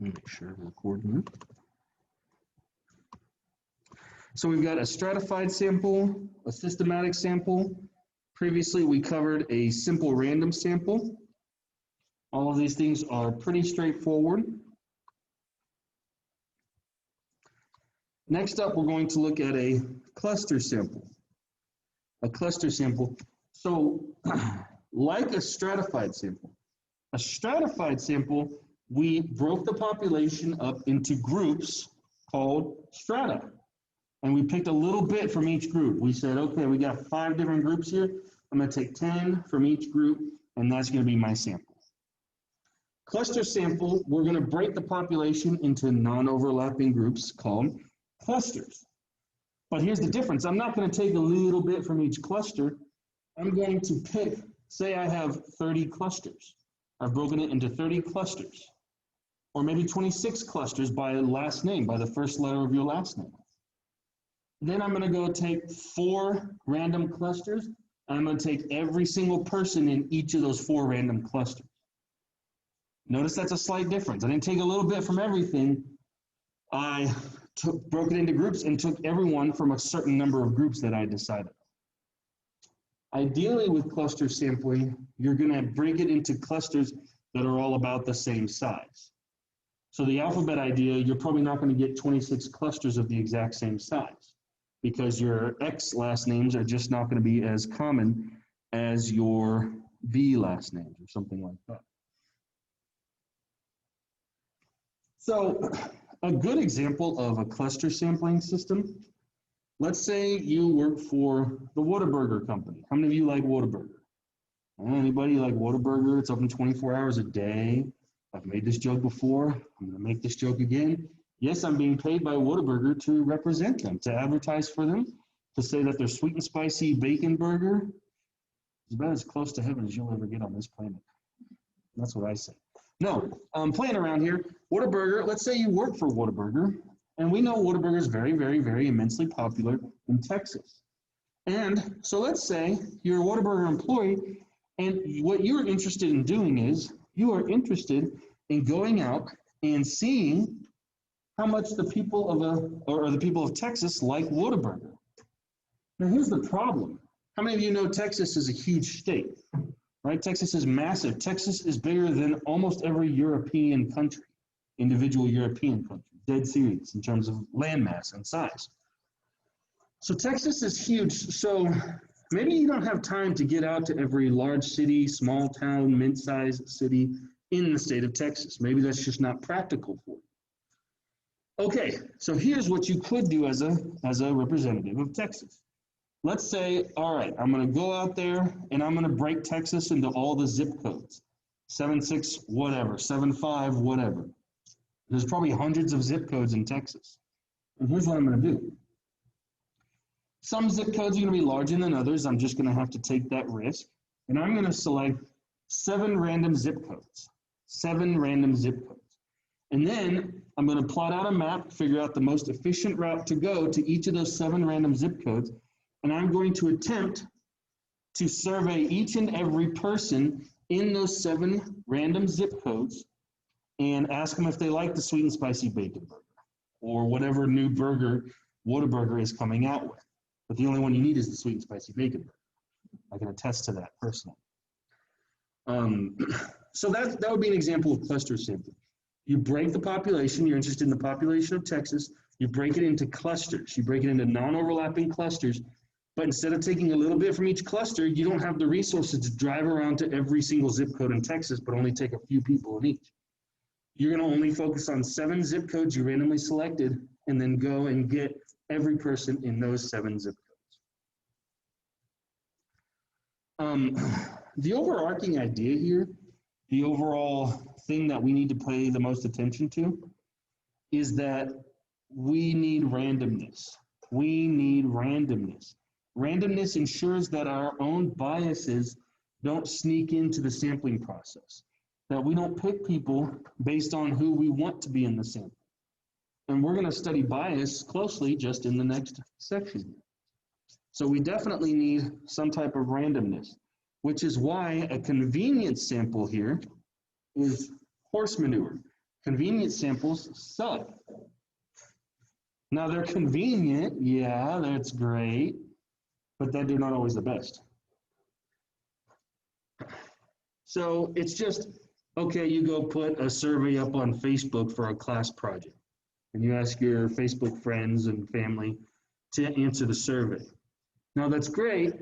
Make sure we're recording. So we've got a stratified sample, a systematic sample. Previously, we covered a simple random sample. All of these things are pretty straightforward. Next up, we're going to look at a cluster sample. A cluster sample. So, like a stratified sample, we broke the population up into groups called strata. And we picked a little bit from each group. We said, okay, we got 5 different groups here. I'm going to take 10 from each group, and that's going to be my sample. Cluster sample, we're going to break the population into non-overlapping groups called clusters. But here's the difference. I'm not going to take a little bit from each cluster. I'm going to pick, say I have 30 clusters. I've broken it into 30 clusters, or maybe 26 clusters by last name, by the first letter of your last name. Then I'm going to go take 4 random clusters, and I'm going to take every single person in each of those 4 random clusters. Notice that's a slight difference. I didn't take a little bit from everything. I broke it into groups and took everyone from a certain number of groups that I decided. Ideally, with cluster sampling, you're going to break it into clusters that are all about the same size. So the alphabet idea, you're probably not going to get 26 clusters of the exact same size, because your X last names are just not going to be as common as your V last names or something like that. So a good example of a cluster sampling system, let's say you work for the Whataburger company. How many of you like Whataburger? Anybody like Whataburger? It's open 24 hours a day. I've made this joke before. I'm going to make this joke again. Yes, I'm being paid by Whataburger to represent them, to advertise for them, to say that their sweet and spicy bacon burger is about as close to heaven as you'll ever get on this planet. That's what I say. No, I'm playing around here. Whataburger, let's say you work for Whataburger, and we know Whataburger is very, very, very immensely popular in Texas. And so let's say you're a Whataburger employee, and what you're interested in doing is you are interested in going out and seeing how much the people of the people of Texas like Whataburger. Now here's the problem. How many of you know Texas is a huge state? Right? Texas is massive. Texas is bigger than almost every European country, individual European country, dead serious in terms of land mass and size. So Texas is huge. So maybe you don't have time to get out to every large city, small town, mid-sized city in the state of Texas. Maybe that's just not practical for you. Okay, so here's what you could do as a representative of Texas. Let's say, all right, I'm going to go out there and I'm going to break Texas into all the zip codes, 76 whatever, 75 whatever. There's probably hundreds of zip codes in Texas. And here's what I'm going to do. Some zip codes are going to be larger than others. I'm just going to have to take that risk. And I'm going to select 7 random zip codes, 7 random zip codes. And then I'm going to plot out a map, figure out the most efficient route to go to each of those 7 random zip codes. And I'm going to attempt to survey each and every person in those 7 random zip codes and ask them if they like the sweet and spicy bacon burger or whatever new burger Whataburger is coming out with. But the only one you need is the sweet and spicy bacon burger. I can attest to that personally. So that would be an example of cluster sampling. You break the population, you're interested in the population of Texas, you break it into clusters. You break it into non-overlapping clusters. But instead of taking a little bit from each cluster, you don't have the resources to drive around to every single zip code in Texas, but only take a few people in each. You're going to only focus on 7 zip codes you randomly selected, and then go and get every person in those 7 zip codes. The overarching idea here, the overall thing that we need to pay the most attention to, is that we need randomness. We need randomness. Randomness ensures that our own biases don't sneak into the sampling process, that we don't pick people based on who we want to be in the sample. And we're going to study bias closely just in the next section. So we definitely need some type of randomness, which is why a convenience sample here is horse manure. Convenient samples suck. Now they're convenient, yeah, that's great, but they're not always the best. So it's just, okay, you go put a survey up on Facebook for a class project, and you ask your Facebook friends and family to answer the survey. Now that's great,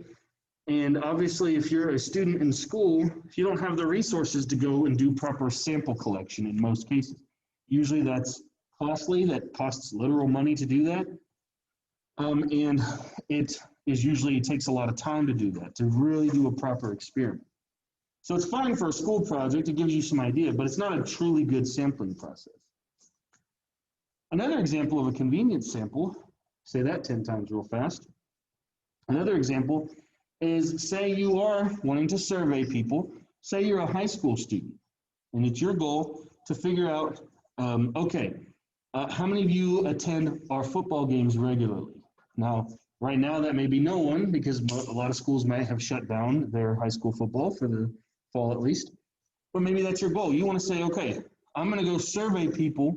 and obviously if you're a student in school, you don't have the resources to go and do proper sample collection in most cases. Usually that's costly, that costs literal money to do that. And it takes a lot of time to do that, to really do a proper experiment. So it's fine for a school project, it gives you some idea, but it's not a truly good sampling process. Another example of a convenience sample, say that 10 times real fast. Another example is, say you are wanting to survey people, say you're a high school student, and it's your goal to figure out, how many of you attend our football games regularly? Now, right now that may be no one, because a lot of schools might have shut down their high school football for the fall at least, but maybe that's your goal. You want to say, okay, I'm going to go survey people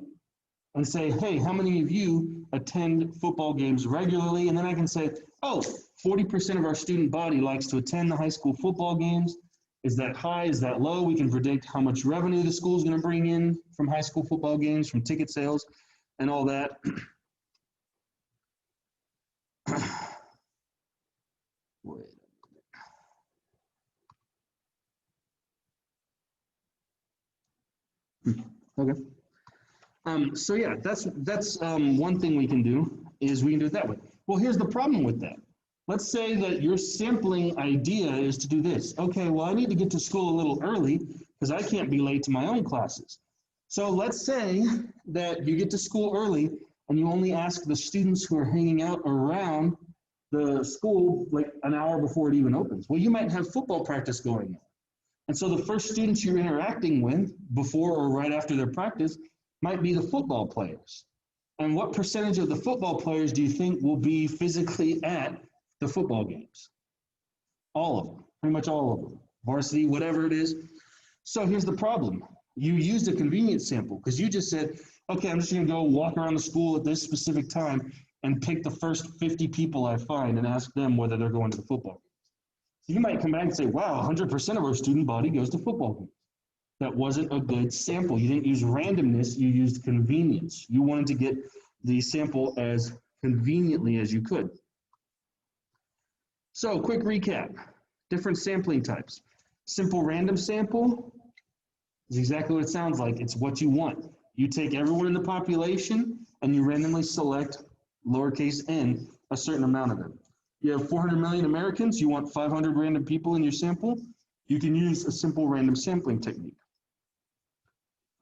and say, hey, how many of you attend football games regularly? And then I can say, oh, 40% of our student body likes to attend the high school football games. Is that high? Is that low? We can predict how much revenue the school is going to bring in from high school football games, from ticket sales, and all that. Wait a minute. Okay. So yeah, that's one thing we can do, is we can do it that way. Well, here's the problem with that. Let's say that your sampling idea is to do this. Okay, well, I need to get to school a little early because I can't be late to my own classes. So let's say that you get to school early and you only ask the students who are hanging out around the school like an hour before it even opens. Well, you might have football practice going on. And so the first students you're interacting with before or right after their practice might be the football players. And what percentage of the football players do you think will be physically at the football games? All of them, pretty much all of them. Varsity, whatever it is. So here's the problem. You used a convenience sample because you just said, okay, I'm just going to go walk around the school at this specific time and pick the first 50 people I find and ask them whether they're going to the football games. So you might come back and say, wow, 100% of our student body goes to football games. That wasn't a good sample. You didn't use randomness, you used convenience. You wanted to get the sample as conveniently as you could. So quick recap, different sampling types. Simple random sample is exactly what it sounds like. It's what you want. You take everyone in the population and you randomly select lowercase n, a certain amount of them. You have 400 million Americans, you want 500 random people in your sample, you can use a simple random sampling technique.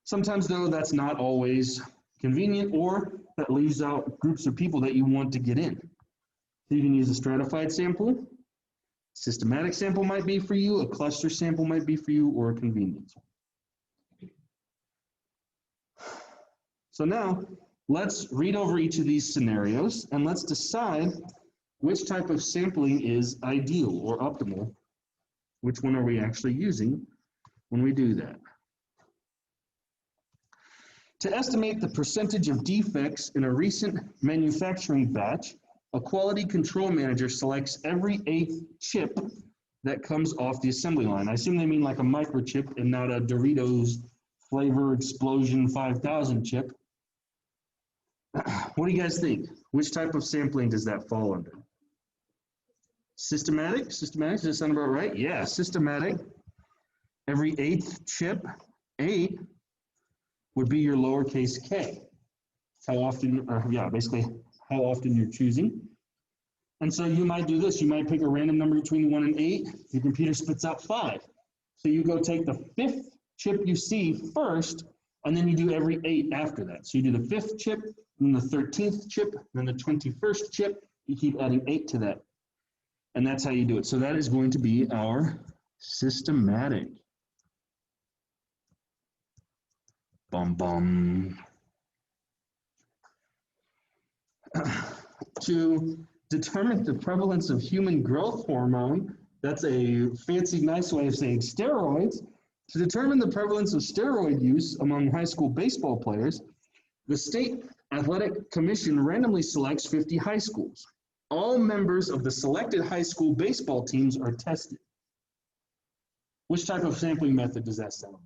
Sometimes though, that's not always convenient, or that leaves out groups of people that you want to get in. So you can use a stratified sample, systematic sample might be for you, a cluster sample might be for you, or a convenience one. So now, let's read over each of these scenarios and let's decide which type of sampling is ideal or optimal. Which one are we actually using when we do that? To estimate the percentage of defects in a recent manufacturing batch, a quality control manager selects every 8th chip that comes off the assembly line. I assume they mean like a microchip and not a Doritos Flavor Explosion 5000 chip. What do you guys think? Which type of sampling does that fall under? Systematic? Systematic, does that sound about right? Yeah, systematic. Every 8th chip, 8, would be your lowercase k. How often, basically how often you're choosing. And so you might do this. You might pick a random number between 1 and 8. Your computer spits out 5. So you go take the 5th chip you see first, and then you do every 8 after that. So you do the 5th chip, then the 13th chip, then the 21st chip. You keep adding 8 to that. And that's how you do it. So that is going to be our systematic. Bum bum. To determine the prevalence of human growth hormone, that's a fancy, nice way of saying steroids. To determine the prevalence of steroid use among high school baseball players, the State Athletic Commission randomly selects 50 high schools. All members of the selected high school baseball teams are tested. Which type of sampling method does that sound like?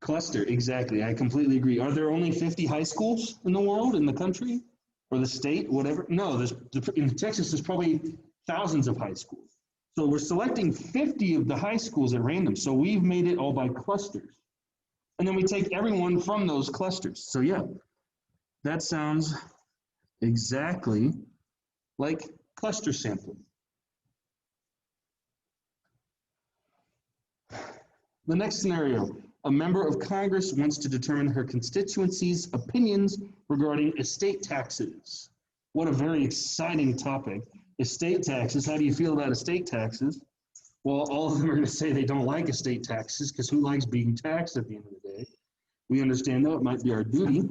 Cluster, exactly. I completely agree. Are there only 50 high schools in the world, in the country, or the state, whatever? No, in Texas, there's probably thousands of high schools. So we're selecting 50 of the high schools at random. So we've made it all by clusters. And then we take everyone from those clusters. So yeah, that sounds exactly like cluster sampling. The next scenario, a member of Congress wants to determine her constituency's opinions regarding estate taxes. What a very exciting topic. Estate taxes, how do you feel about estate taxes? Well, all of them are going to say they don't like estate taxes because who likes being taxed at the end of the day? We understand though, it might be our duty.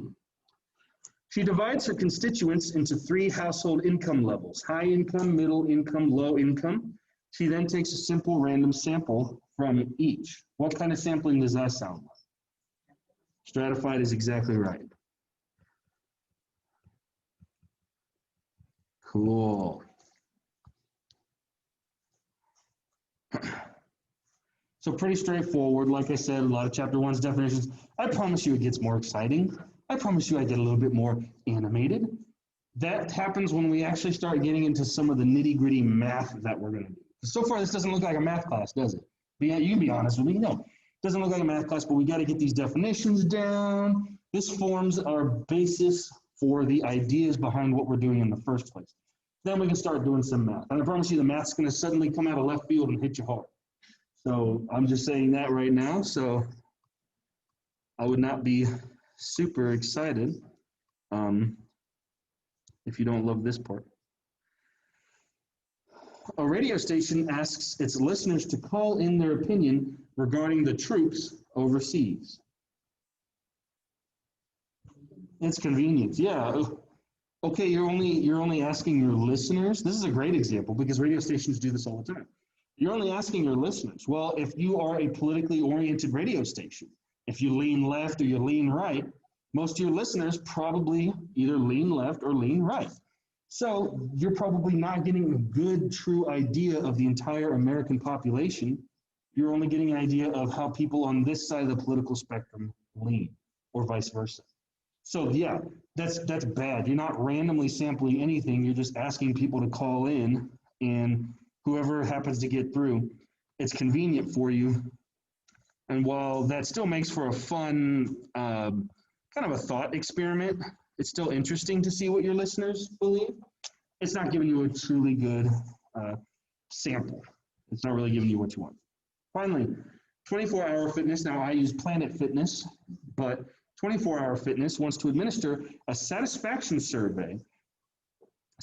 She divides her constituents into 3 household income levels, high income, middle income, low income. She then takes a simple random sample from each. What kind of sampling does that sound like? Stratified is exactly right. Cool. So pretty straightforward. Like I said, a lot of chapter 1's definitions. I promise you it gets more exciting. I promise you I get a little bit more animated. That happens when we actually start getting into some of the nitty-gritty math that we're going to do. So far, this doesn't look like a math class, does it? You can be honest with me. No, it doesn't look like a math class, but we got to get these definitions down. This forms our basis for the ideas behind what we're doing in the first place. Then we can start doing some math. And I promise you the math's going to suddenly come out of left field and hit you hard. So I'm just saying that right now. So I would not be super excited if you don't love this part. A radio station asks its listeners to call in their opinion regarding the troops overseas. It's convenience, yeah. Okay, you're only asking your listeners. This is a great example because radio stations do this all the time. You're only asking your listeners. Well, if you are a politically oriented radio station, if you lean left or you lean right, most of your listeners probably either lean left or lean right. So you're probably not getting a good, true idea of the entire American population. You're only getting an idea of how people on this side of the political spectrum lean, or vice versa. So yeah, that's bad. You're not randomly sampling anything. You're just asking people to call in, and whoever happens to get through, it's convenient for you. And while that still makes for a fun kind of a thought experiment, it's still interesting to see what your listeners believe. It's not giving you a truly good sample. It's not really giving you what you want. Finally, 24-Hour Fitness. Now I use Planet Fitness, but 24-Hour Fitness wants to administer a satisfaction survey,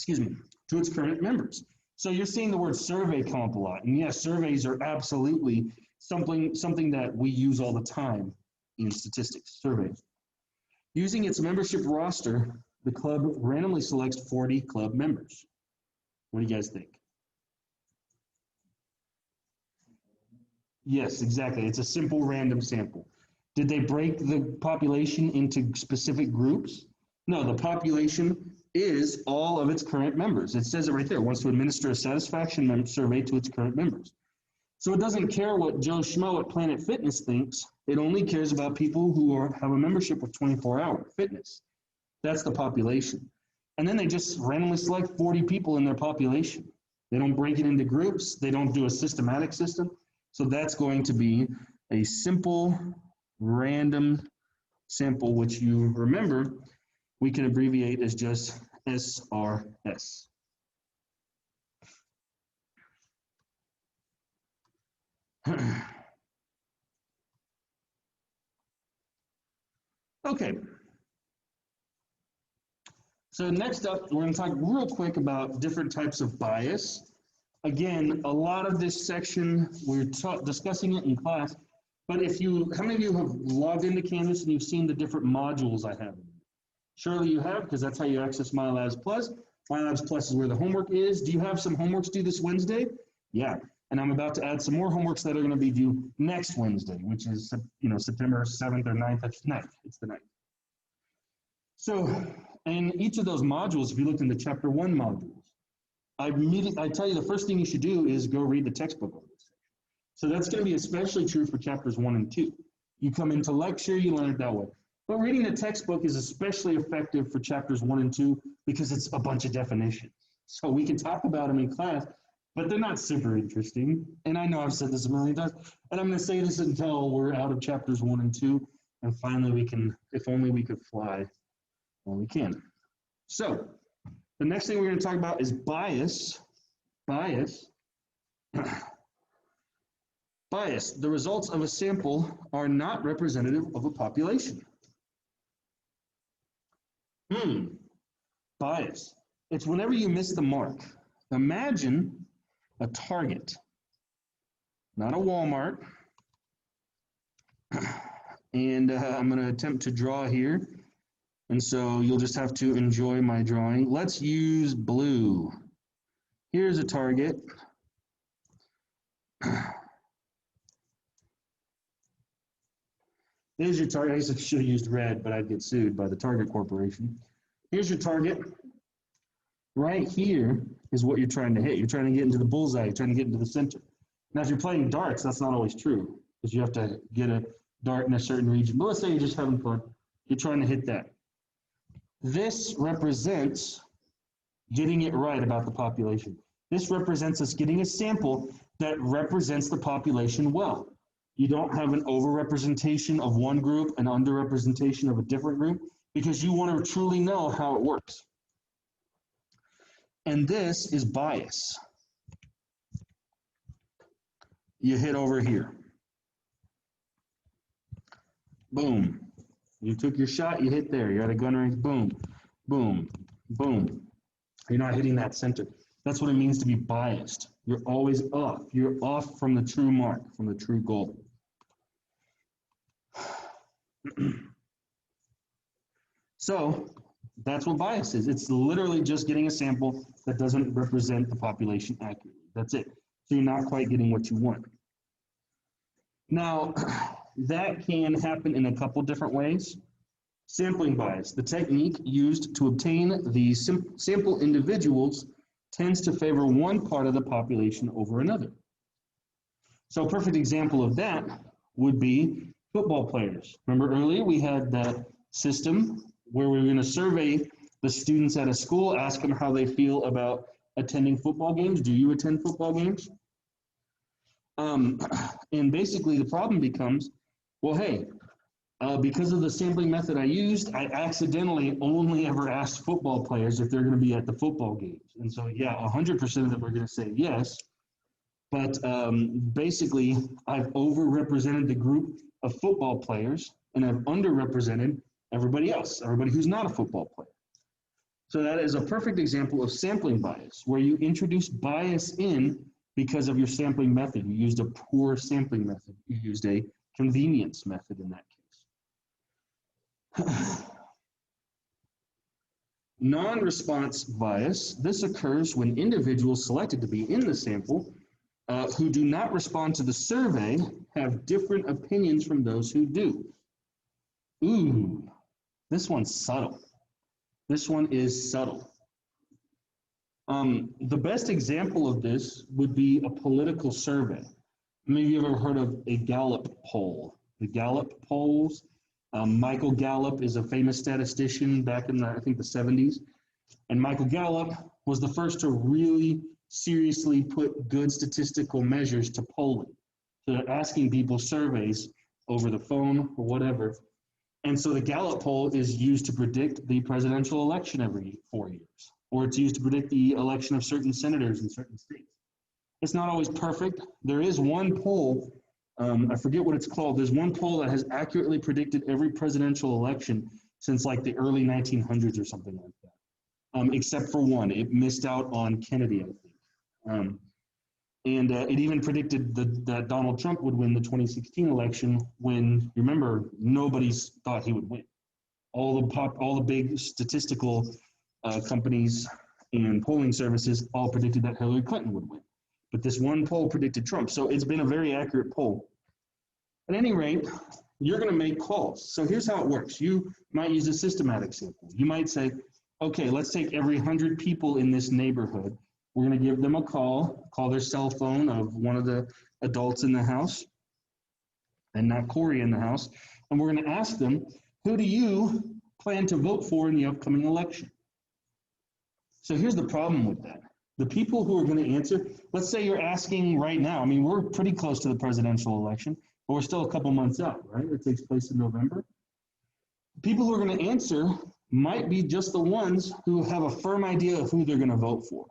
to its current members. So you're seeing the word survey come up a lot. And yes, surveys are absolutely something that we use all the time in statistics, surveys. Using its membership roster, the club randomly selects 40 club members. What do you guys think? Yes, exactly. It's a simple random sample. Did they break the population into specific groups? No, the population is all of its current members. It says it right there. It wants to administer a satisfaction survey to its current members. So it doesn't care what Joe Schmo at Planet Fitness thinks. It only cares about people who have a membership with 24-Hour Fitness. That's the population. And then they just randomly select 40 people in their population. They don't break it into groups. They don't do a systematic system. So that's going to be a simple random sample, which you remember we can abbreviate as just SRS. Okay. So next up, we're going to talk real quick about different types of bias. Again, a lot of this section, we're discussing it in class, but how many of you have logged into Canvas and you've seen the different modules I have? Surely you have, because that's how you access MyLabs Plus. MyLabs Plus is where the homework is. Do you have some homework to do this Wednesday? Yeah. And I'm about to add some more homeworks that are going to be due next Wednesday, which is, September 7th or 9th. That's 9th. It's the 9th. So in each of those modules, if you look in the chapter 1 modules, I tell you the first thing you should do is go read the textbook on this. So that's going to be especially true for chapters 1 and 2. You come into lecture, you learn it that way. But reading the textbook is especially effective for chapters 1 and 2 because it's a bunch of definitions. So we can talk about them in class, but they're not super interesting. And I know I've said this a million times, and I'm going to say this until we're out of chapters 1 and 2, and finally we can, if only we could fly, well, we can. So the next thing we're going to talk about is bias. Bias. Bias. The results of a sample are not representative of a population. Bias. It's whenever you miss the mark. Imagine a Target, not a Walmart. And I'm going to attempt to draw here. And so you'll just have to enjoy my drawing. Let's use blue. Here's a Target. There's your Target. I should have used red, but I'd get sued by the Target Corporation. Here's your Target. Right here is what you're trying to hit. You're trying to get into the bullseye. You're trying to get into the center. Now, if you're playing darts, that's not always true because you have to get a dart in a certain region. But let's say you're just having fun. You're trying to hit that. This represents getting it right about the population. This represents us getting a sample that represents the population well. You don't have an overrepresentation of one group and underrepresentation of a different group because you want to truly know how it works. And this is bias. You hit over here. Boom. You took your shot, you hit there. You're at a gun range, boom, boom, boom. You're not hitting that center. That's what it means to be biased. You're always off. You're off from the true mark, from the true goal. So that's what bias is. It's literally just getting a sample that doesn't represent the population accurately. That's it. So you're not quite getting what you want. Now, that can happen in a couple different ways. Sampling bias, the technique used to obtain the sample individuals, tends to favor one part of the population over another. So a perfect example of that would be football players. Remember earlier we had that system where we were going to survey the students at a school, ask them how they feel about attending football games. Do you attend football games? And basically the problem becomes, well, hey, because of the sampling method I used, I accidentally only ever asked football players if they're going to be at the football games. And so, yeah, 100% of them are going to say yes. But basically, I've overrepresented the group of football players, and I've underrepresented everybody else, everybody who's not a football player. So that is a perfect example of sampling bias, where you introduce bias in because of your sampling method. You used a poor sampling method. You used a convenience method in that case. Non-response bias. This occurs when individuals selected to be in the sample who do not respond to the survey have different opinions from those who do. Ooh, this one's subtle. This one is subtle. The best example of this would be a political survey. Maybe you've ever heard of a Gallup poll. The Gallup polls, Michael Gallup is a famous statistician back in I think the 70s. And Michael Gallup was the first to really seriously put good statistical measures to polling, to asking people surveys over the phone or whatever. And so the Gallup poll is used to predict the presidential election every 4 years, or it's used to predict the election of certain senators in certain states. It's not always perfect. There is one poll, I forget what it's called. There's one poll that has accurately predicted every presidential election since like the early 1900s or something like that, except for one. It missed out on Kennedy, I think. And it even predicted that Donald Trump would win the 2016 election when, remember, nobody thought he would win. All the big statistical companies and polling services all predicted that Hillary Clinton would win. But this one poll predicted Trump. So it's been a very accurate poll. At any rate, you're going to make calls. So here's how it works. You might use a systematic sample. You might say, okay, let's take every 100 people in this neighborhood. We're going to give them a call their cell phone of one of the adults in the house, and not Corey in the house. And we're going to ask them, who do you plan to vote for in the upcoming election? So here's the problem with that. The people who are going to answer, let's say you're asking right now, I mean, we're pretty close to the presidential election, but we're still a couple months out, right? It takes place in November. People who are going to answer might be just the ones who have a firm idea of who they're going to vote for.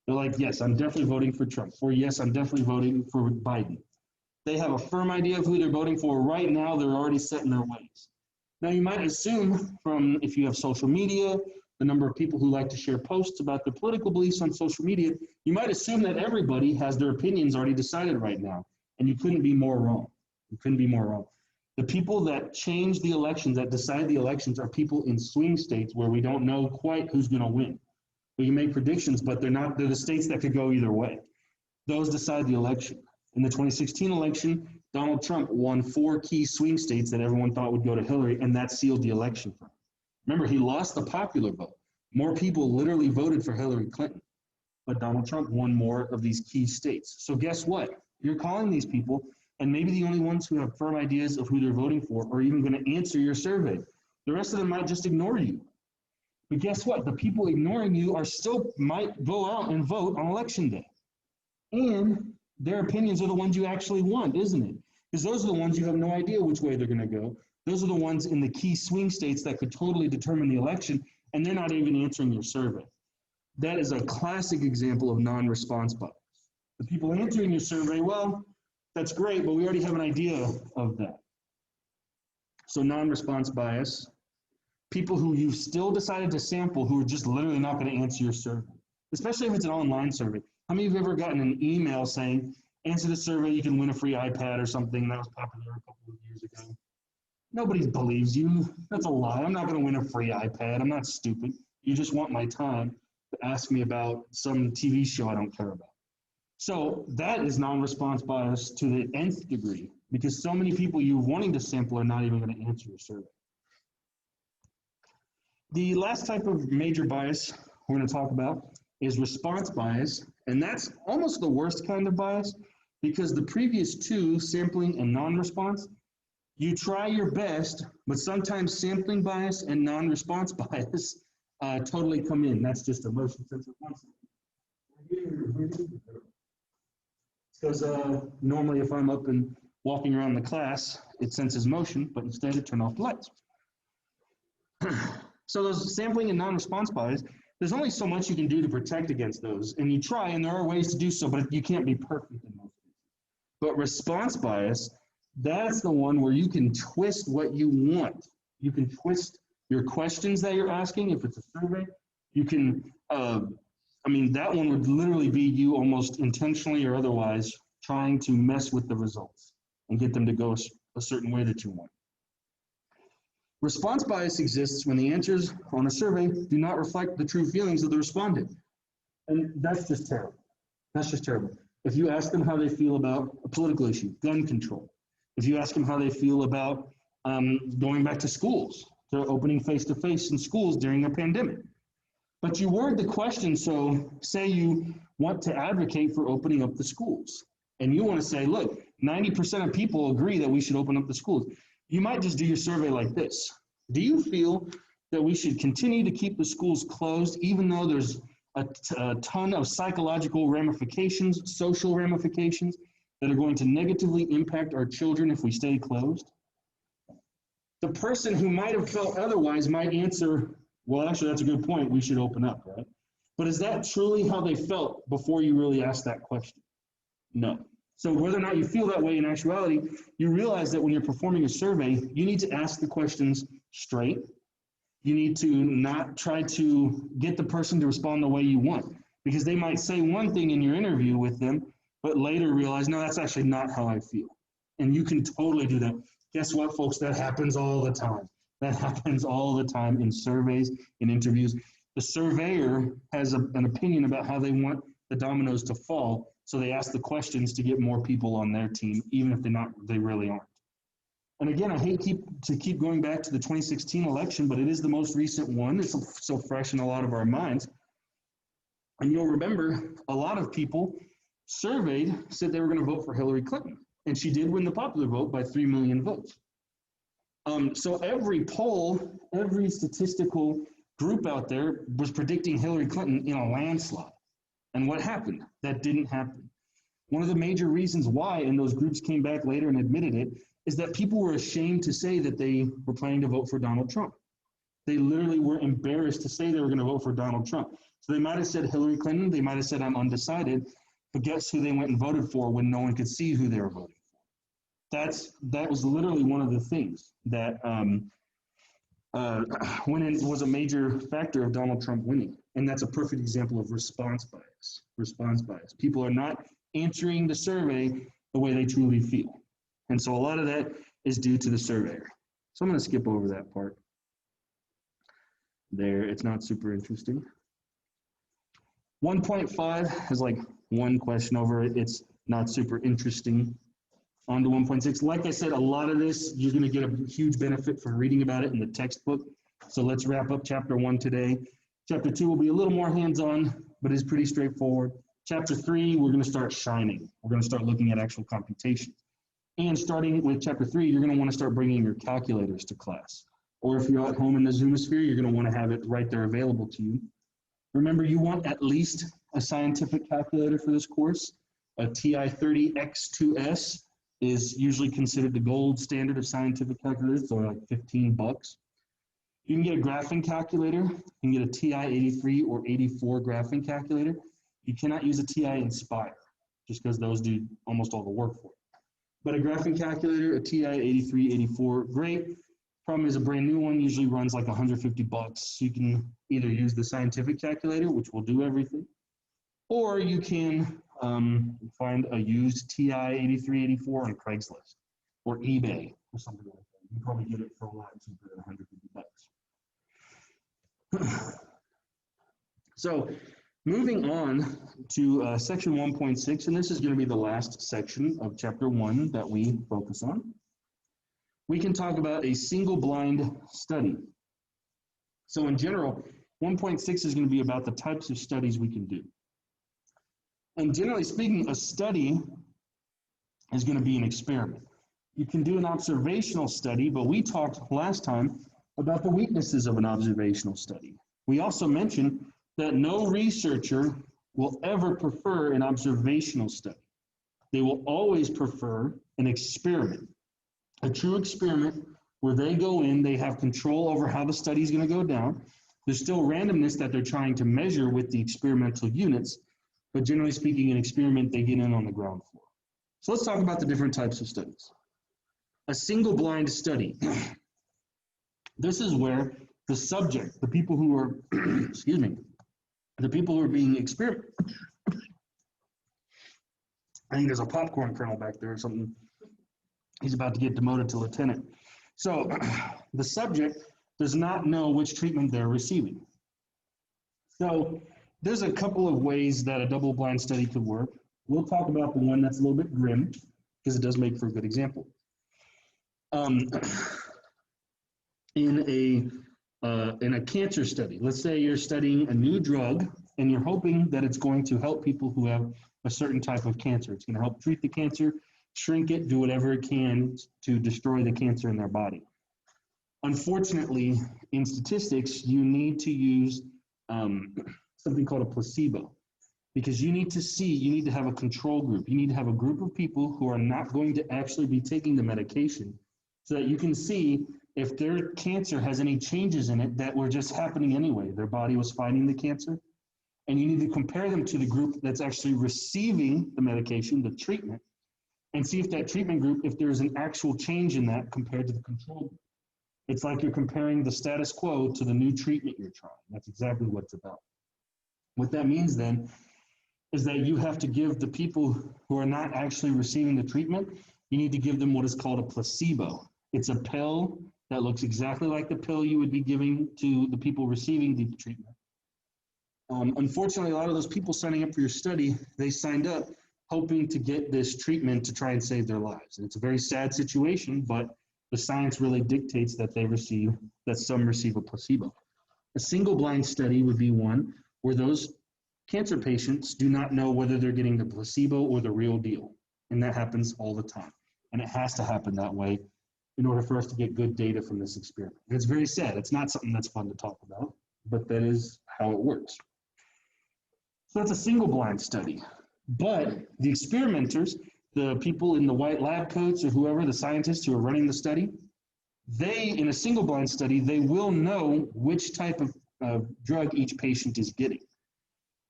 They're like, yes, I'm definitely voting for Trump, or yes, I'm definitely voting for Biden. They have a firm idea of who they're voting for. Right now, they're already set in their ways. Now, you might assume from, if you have social media, the number of people who like to share posts about their political beliefs on social media, you might assume that everybody has their opinions already decided right now, and you couldn't be more wrong. You couldn't be more wrong. The people that change the elections, that decide the elections, are people in swing states where we don't know quite who's going to win. We can make predictions, but they're the states that could go either way. Those decide the election. In the 2016 election, Donald Trump won 4 key swing states that everyone thought would go to Hillary, and that sealed the election for him. Remember, he lost the popular vote. More people literally voted for Hillary Clinton, but Donald Trump won more of these key states. So guess what? You're calling these people, and maybe the only ones who have firm ideas of who they're voting for are even going to answer your survey. The rest of them might just ignore you. But guess what? The people ignoring you are still might go out and vote on election day. And their opinions are the ones you actually want, isn't it? Because those are the ones you have no idea which way they're going to go. Those are the ones in the key swing states that could totally determine the election, and they're not even answering your survey. That is a classic example of non-response bias. The people answering your survey, well, that's great, but we already have an idea of that. So non-response bias, people who you've still decided to sample who are just literally not going to answer your survey, especially if it's an online survey. How many of you have ever gotten an email saying, answer the survey, you can win a free iPad or something? That was popular a couple of years ago. Nobody believes you. That's a lie. I'm not going to win a free iPad. I'm not stupid. You just want my time to ask me about some TV show I don't care about. So that is non-response bias to the nth degree, because so many people you're wanting to sample are not even going to answer your survey. The last type of major bias we're going to talk about is response bias, and that's almost the worst kind of bias, because the previous two, sampling and non-response, you try your best, but sometimes sampling bias and non-response bias totally come in. That's just a motion sensor. Because normally if I'm up and walking around the class, it senses motion, but instead it turned off the lights. So those sampling and non-response bias, there's only so much you can do to protect against those. And you try, and there are ways to do so, but you can't be perfect in most cases. But response bias, that's the one where you can twist what you want. You can twist your questions that you're asking. If it's a survey, you can, that one would literally be you almost intentionally or otherwise trying to mess with the results and get them to go a certain way that you want. Response bias exists when the answers on a survey do not reflect the true feelings of the respondent. And that's just terrible. That's just terrible. If you ask them how they feel about a political issue, gun control, if you ask them how they feel about going back to schools, to opening face-to-face in schools during a pandemic, but you word the question, so say you want to advocate for opening up the schools, and you want to say, look, 90% of people agree that we should open up the schools. You might just do your survey like this. Do you feel that we should continue to keep the schools closed even though there's a ton of psychological ramifications, social ramifications that are going to negatively impact our children if we stay closed? The person who might have felt otherwise might answer, well, actually, that's a good point. We should open up, right? But is that truly how they felt before you really asked that question? No. So whether or not you feel that way in actuality, you realize that when you're performing a survey, you need to ask the questions straight. You need to not try to get the person to respond the way you want, because they might say one thing in your interview with them, but later realize, no, that's actually not how I feel. And you can totally do that. Guess what, folks? That happens all the time. That happens all the time in surveys, in interviews. The surveyor has an opinion about how they want the dominoes to fall. So they ask the questions to get more people on their team, even if they really aren't. And again, I hate to keep going back to the 2016 election, but it is the most recent one. It's so fresh in a lot of our minds. And you'll remember a lot of people surveyed said they were going to vote for Hillary Clinton. And she did win the popular vote by 3 million votes. So every poll, every statistical group out there was predicting Hillary Clinton in a landslide. And what happened? That didn't happen. One of the major reasons why, and those groups came back later and admitted it, is that people were ashamed to say that they were planning to vote for Donald Trump. They literally were embarrassed to say they were going to vote for Donald Trump. So they might have said Hillary Clinton, they might have said I'm undecided, but guess who they went and voted for when no one could see who they were voting for? That was literally one of the things that was a major factor of Donald Trump winning. And that's a perfect example of response bias. Response bias. People are not answering the survey the way they truly feel. And so a lot of that is due to the surveyor. So I'm going to skip over that part. There, it's not super interesting. 1.5 has like one question over it. It's not super interesting. On to 1.6. Like I said, a lot of this, you're going to get a huge benefit from reading about it in the textbook. So let's wrap up chapter 1 today. Chapter 2 will be a little more hands-on, but it's pretty straightforward. Chapter 3, we're going to start shining. We're going to start looking at actual computations. And starting with chapter 3, you're going to want to start bringing your calculators to class. Or if you're at home in the Zoomosphere, you're going to want to have it right there available to you. Remember, you want at least a scientific calculator for this course. A TI-30X2S is usually considered the gold standard of scientific calculators, so like $15. You can get a graphing calculator. You can get a TI-83 or 84 graphing calculator. You cannot use a TI-Nspire, just because those do almost all the work for it. But a graphing calculator, a TI-83, 84, great. Problem is a brand new one usually runs like $150. So you can either use the scientific calculator, which will do everything, or you can find a used TI-83, 84 on Craigslist or eBay or something like that. You can probably get it for a lot cheaper than $150. So moving on to section 1.6, and this is going to be the last section of chapter 1 that we focus on. We can talk about a single blind study. So in general, 1.6 is going to be about the types of studies we can do. And generally speaking, a study is going to be an experiment. You can do an observational study, but we talked last time about the weaknesses of an observational study. We also mentioned that no researcher will ever prefer an observational study. They will always prefer an experiment. A true experiment where they go in, they have control over how the study is going to go down. There's still randomness that they're trying to measure with the experimental units, but generally speaking, an experiment, they get in on the ground floor. So let's talk about the different types of studies. A single blind study. This is where the subject, the people who are, excuse me, the people who are being experimented. I think there's a popcorn kernel back there or something. He's about to get demoted to lieutenant. So the subject does not know which treatment they're receiving. So there's a couple of ways that a double-blind study could work. We'll talk about the one that's a little bit grim because it does make for a good example. In a cancer study, let's say you're studying a new drug and you're hoping that it's going to help people who have a certain type of cancer. It's going to help treat the cancer, shrink it, do whatever it can to destroy the cancer in their body. Unfortunately, in statistics, you need to use something called a placebo, because you need to have a control group. You need to have a group of people who are not going to actually be taking the medication so that you can see if their cancer has any changes in it that were just happening anyway. Their body was fighting the cancer. And you need to compare them to the group that's actually receiving the medication, the treatment, and see if that treatment group, if there's an actual change in that compared to the control group. It's like you're comparing the status quo to the new treatment you're trying. That's exactly what it's about. What that means then is that you have to give the people who are not actually receiving the treatment, you need to give them what is called a placebo. It's a pill that looks exactly like the pill you would be giving to the people receiving the treatment. Unfortunately, a lot of those people signing up for your study, they signed up hoping to get this treatment to try and save their lives. And it's a very sad situation, but the science really dictates that some receive a placebo. A single blind study would be one where those cancer patients do not know whether they're getting the placebo or the real deal. And that happens all the time. And it has to happen that way in order for us to get good data from this experiment. And it's very sad. It's not something that's fun to talk about, but that is how it works. So that's a single blind study. But the experimenters, the people in the white lab coats or whoever, the scientists who are running the study, in a single blind study, they will know which type of drug each patient is getting.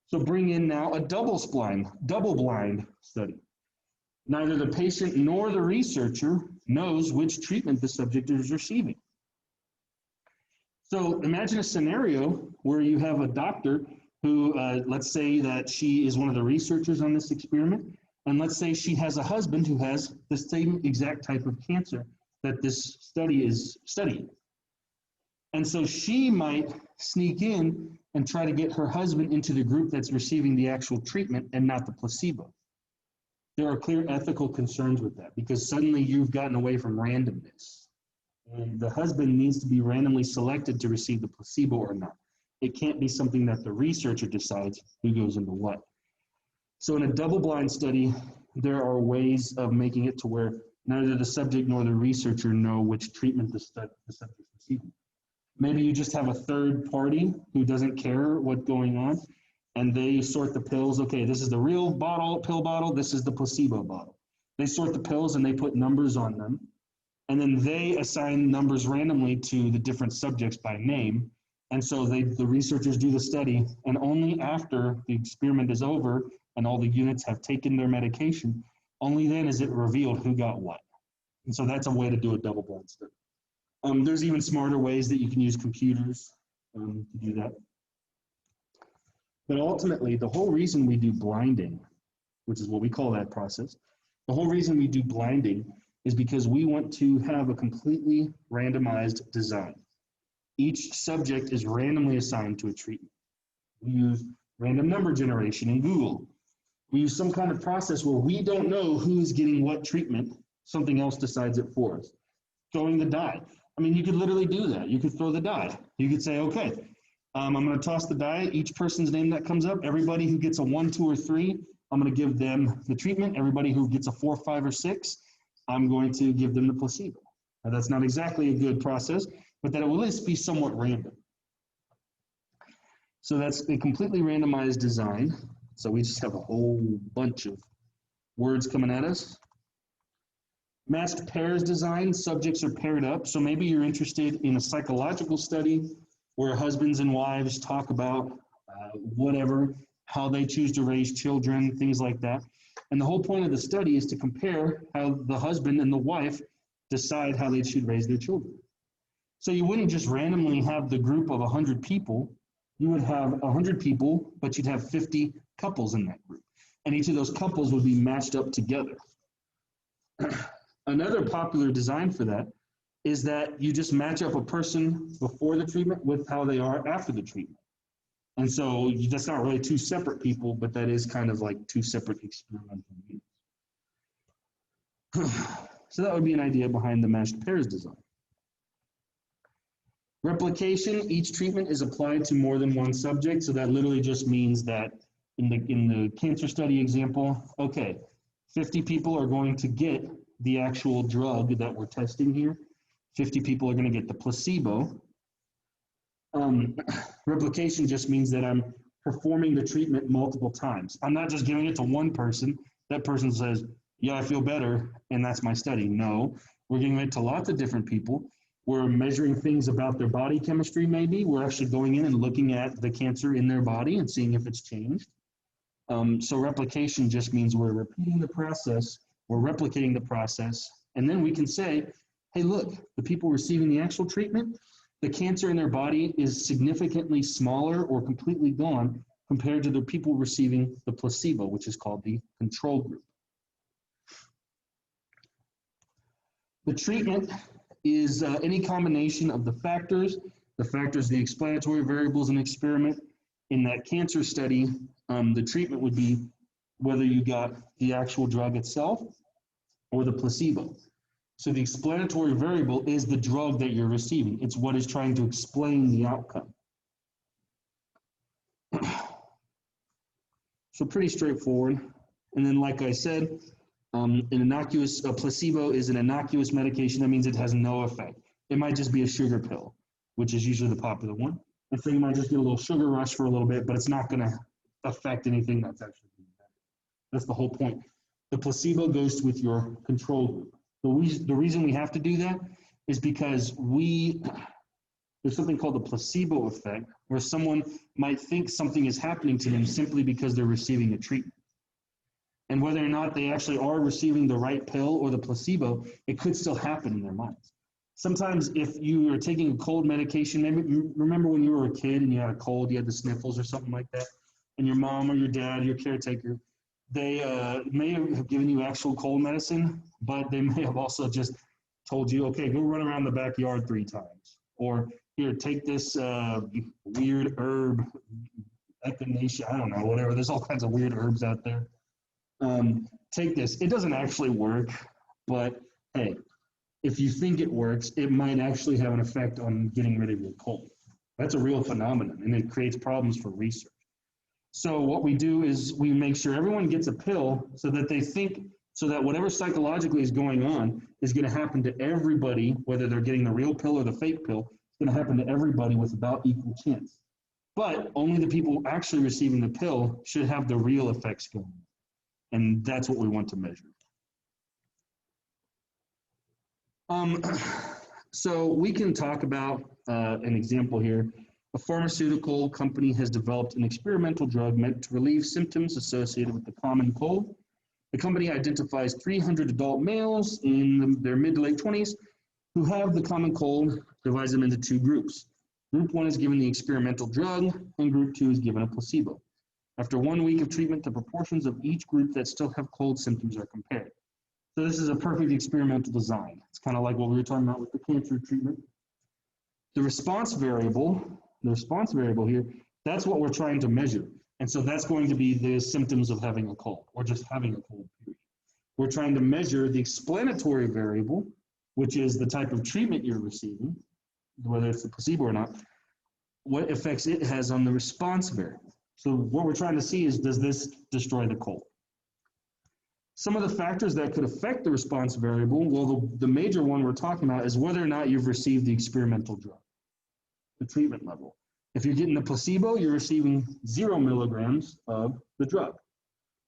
So bring in now a double blind study. Neither the patient nor the researcher knows which treatment the subject is receiving. So imagine a scenario where you have a doctor who, let's say that she is one of the researchers on this experiment, and let's say she has a husband who has the same exact type of cancer that this study is studying. And so she might sneak in and try to get her husband into the group that's receiving the actual treatment and not the placebo. There are clear ethical concerns with that because suddenly you've gotten away from randomness. And the husband needs to be randomly selected to receive the placebo or not. It can't be something that the researcher decides who goes into what. So in a double-blind study, there are ways of making it to where neither the subject nor the researcher know which treatment the subject is receiving. Maybe you just have a third party who doesn't care what's going on, and they sort the pills. Okay, this is the real pill bottle, this is the placebo bottle. They sort the pills and they put numbers on them, and then they assign numbers randomly to the different subjects by name. And so the researchers do the study, and only after the experiment is over and all the units have taken their medication, only then is it revealed who got what. And so that's a way to do a double-blind study. There's even smarter ways that you can use computers to do that. But ultimately, the whole reason we do blinding, which is what we call that process, the whole reason we do blinding is because we want to have a completely randomized design. Each subject is randomly assigned to a treatment. We use random number generation in Google. We use some kind of process where we don't know who's getting what treatment. Something else decides it for us. Throwing the die. I mean, you could literally do that. You could throw the die. You could say, okay, I'm going to toss the die. Each person's name that comes up, everybody who gets a 1, 2, or 3, I'm going to give them the treatment. Everybody who gets a 4, 5, or 6, I'm going to give them the placebo. Now, that's not exactly a good process, but that it will at least be somewhat random. So that's a completely randomized design. So we just have a whole bunch of words coming at us. Matched pairs design, subjects are paired up. So maybe you're interested in a psychological study where husbands and wives talk about whatever, how they choose to raise children, things like that. And the whole point of the study is to compare how the husband and the wife decide how they should raise their children. So you wouldn't just randomly have the group of 100 people. You would have 100 people, but you'd have 50 couples in that group. And each of those couples would be matched up together. Another popular design for that is that you just match up a person before the treatment with how they are after the treatment. And so that's not really two separate people, but that is kind of like two separate experimental units. So that would be an idea behind the matched pairs design. Replication, each treatment is applied to more than one subject. So that literally just means that in the cancer study example, okay, 50 people are going to get the actual drug that we're testing here. 50 people are going to get the placebo. Replication just means that I'm performing the treatment multiple times. I'm not just giving it to one person. That person says, yeah, I feel better, and that's my study. No, we're giving it to lots of different people. We're measuring things about their body chemistry maybe. We're actually going in and looking at the cancer in their body and seeing if it's changed. So replication just means we're repeating the process, we're replicating the process, and then we can say, hey, look, the people receiving the actual treatment, the cancer in their body is significantly smaller or completely gone compared to the people receiving the placebo, which is called the control group. The treatment is any combination of the factors, the explanatory variables in experiment. In that cancer study, the treatment would be whether you got the actual drug itself or the placebo. So the explanatory variable is the drug that you're receiving. It's what is trying to explain the outcome. So pretty straightforward. And then, like I said, a placebo is an innocuous medication. That means it has no effect. It might just be a sugar pill, which is usually the popular one. And so you might just get a little sugar rush for a little bit, but it's not going to affect anything that's actually being done. That's the whole point. The placebo goes with your control group. The reason we have to do that is because there's something called the placebo effect, where someone might think something is happening to them simply because they're receiving a treatment. And whether or not they actually are receiving the right pill or the placebo, it could still happen in their minds. Sometimes if you are taking a cold medication, maybe remember when you were a kid and you had a cold, you had the sniffles or something like that, and your mom or your dad, your caretaker, they may have given you actual cold medicine, but they may have also just told you, okay, go run around the backyard 3 times. Or here, take this weird herb, echinacea, I don't know, whatever. There's all kinds of weird herbs out there. Take this. It doesn't actually work, but hey, if you think it works, it might actually have an effect on getting rid of your cold. That's a real phenomenon, and it creates problems for research. So what we do is we make sure everyone gets a pill so that they think, so that whatever psychologically is going on is going to happen to everybody, whether they're getting the real pill or the fake pill, it's going to happen to everybody with about equal chance. But only the people actually receiving the pill should have the real effects going on. And that's what we want to measure. So we can talk about an example here. A pharmaceutical company has developed an experimental drug meant to relieve symptoms associated with the common cold. The company identifies 300 adult males in their mid to late 20s who have the common cold, divides them into 2 groups. Group 1 is given the experimental drug, and Group 2 is given a placebo. After 1 week of treatment, the proportions of each group that still have cold symptoms are compared. So this is a perfect experimental design. It's kind of like what we were talking about with the cancer treatment. The response variable here, that's what we're trying to measure. And so that's going to be the symptoms of having a cold or just having a cold, period. We're trying to measure the explanatory variable, which is the type of treatment you're receiving, whether it's the placebo or not, what effects it has on the response variable. So what we're trying to see is, does this destroy the cold? Some of the factors that could affect the response variable, well, the major one we're talking about is whether or not you've received the experimental drug, the treatment level. If you're getting the placebo, you're receiving 0 milligrams of the drug.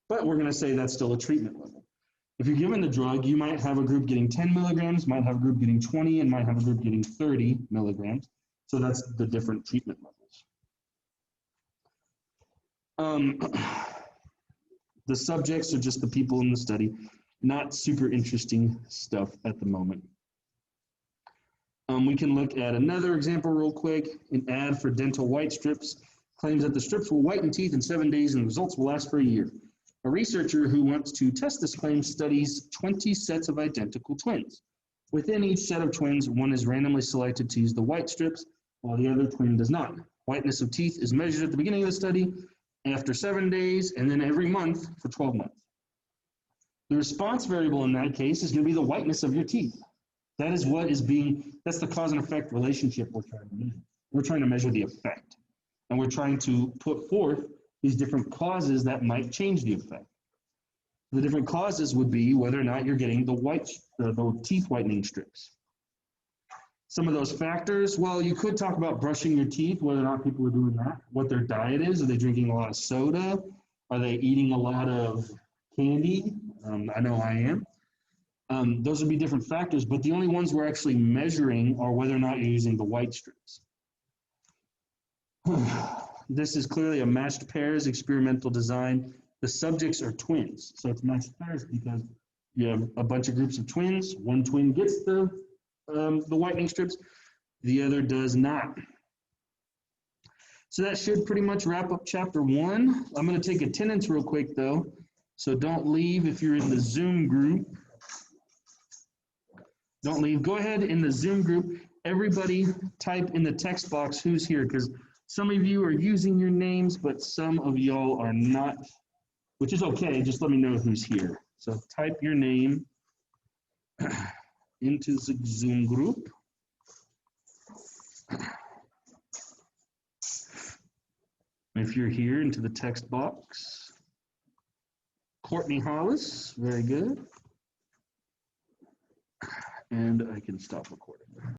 But we're going to say that's still a treatment level. If you're given the drug, you might have a group getting 10 milligrams, might have a group getting 20, and might have a group getting 30 milligrams. So that's the different treatment levels. The subjects are just the people in the study, not super interesting stuff at the moment. We can look at another example real quick. An ad for dental white strips claims that the strips will whiten teeth in 7 days and the results will last for a year. A researcher who wants to test this claim studies 20 sets of identical twins. Within each set of twins, one is randomly selected to use the white strips, while the other twin does not. Whiteness of teeth is measured at the beginning of the study, after 7 days, and then every month for 12 months. The response variable in that case is going to be the whiteness of your teeth. That is what is that's the cause and effect relationship we're trying to measure. We're trying to measure the effect. And we're trying to put forth these different causes that might change the effect. The different causes would be whether or not you're getting the teeth whitening strips. Some of those factors, well, you could talk about brushing your teeth, whether or not people are doing that, what their diet is. Are they drinking a lot of soda? Are they eating a lot of candy? I know I am. Those would be different factors, but the only ones we're actually measuring are whether or not you're using the white strips. This is clearly a matched pairs experimental design. The subjects are twins, so it's matched pairs because you have a bunch of groups of twins. One twin gets the whitening strips, the other does not. So that should pretty much wrap up chapter 1. I'm going to take attendance real quick though, so don't leave if you're in the Zoom group. Don't leave. Go ahead in the Zoom group. Everybody type in the text box who's here, because some of you are using your names, but some of y'all are not which is okay, just let me know who's here. So type your name into the Zoom group. If you're here, into the text box. Courtney Hollis, very good. And I can stop recording.